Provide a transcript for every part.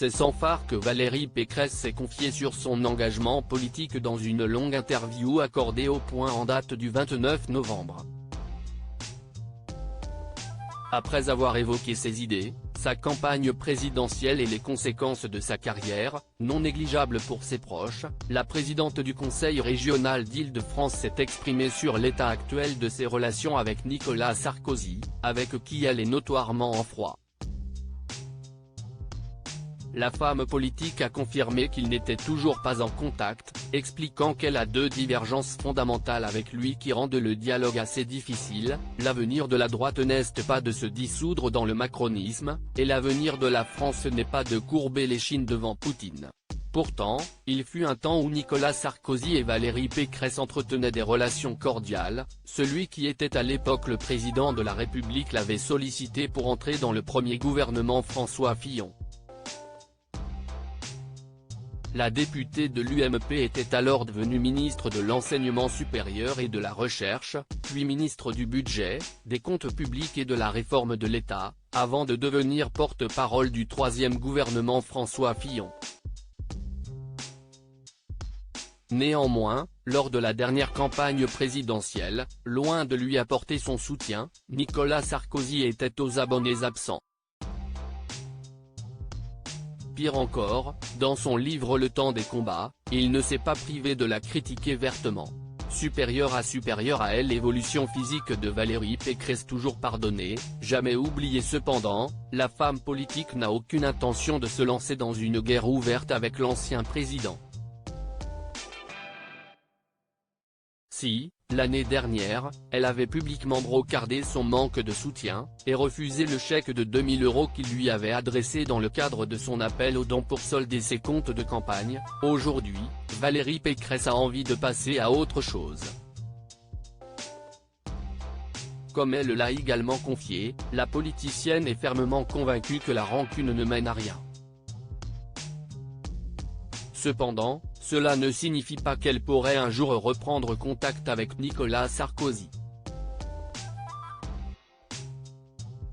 C'est sans phare que Valérie Pécresse s'est confiée sur son engagement politique dans une longue interview accordée au Point en date du 29 novembre. Après avoir évoqué ses idées, sa campagne présidentielle et les conséquences de sa carrière, non négligeables pour ses proches, la présidente du Conseil régional d'Île-de-France s'est exprimée sur l'état actuel de ses relations avec Nicolas Sarkozy, avec qui elle est notoirement en froid. La femme politique a confirmé qu'ils n'étaient toujours pas en contact, expliquant qu'elle a deux divergences fondamentales avec lui qui rendent le dialogue assez difficile: l'avenir de la droite n'est pas de se dissoudre dans le macronisme, et l'avenir de la France n'est pas de courber l'échine devant Poutine. Pourtant, il fut un temps où Nicolas Sarkozy et Valérie Pécresse entretenaient des relations cordiales, celui qui était à l'époque le président de la République l'avait sollicité pour entrer dans le premier gouvernement François Fillon. La députée de l'UMP était alors devenue ministre de l'Enseignement supérieur et de la Recherche, puis ministre du Budget, des Comptes publics et de la Réforme de l'État, avant de devenir porte-parole du troisième gouvernement François Fillon. Néanmoins, lors de la dernière campagne présidentielle, loin de lui apporter son soutien, Nicolas Sarkozy était aux abonnés absents. Pire encore, dans son livre Le temps des combats, il ne s'est pas privé de la critiquer vertement. Supérieure à elle, l'évolution physique de Valérie Pécresse toujours pardonnée, jamais oubliée cependant, la femme politique n'a aucune intention de se lancer dans une guerre ouverte avec l'ancien président. Si, l'année dernière, elle avait publiquement brocardé son manque de soutien, et refusé le chèque de 2000 € qu'il lui avait adressé dans le cadre de son appel aux dons pour solder ses comptes de campagne, aujourd'hui, Valérie Pécresse a envie de passer à autre chose. Comme elle l'a également confié, la politicienne est fermement convaincue que la rancune ne mène à rien. Cependant, cela ne signifie pas qu'elle pourrait un jour reprendre contact avec Nicolas Sarkozy.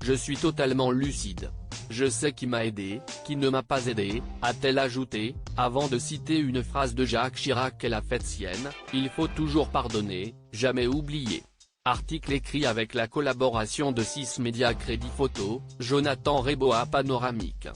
Je suis totalement lucide. Je sais qui m'a aidé, qui ne m'a pas aidé, a-t-elle ajouté, avant de citer une phrase de Jacques Chirac qu'elle a faite sienne: il faut toujours pardonner, jamais oublier. Article écrit avec la collaboration de 6 médias Crédit Photo, Jonathan Reboa Panoramique.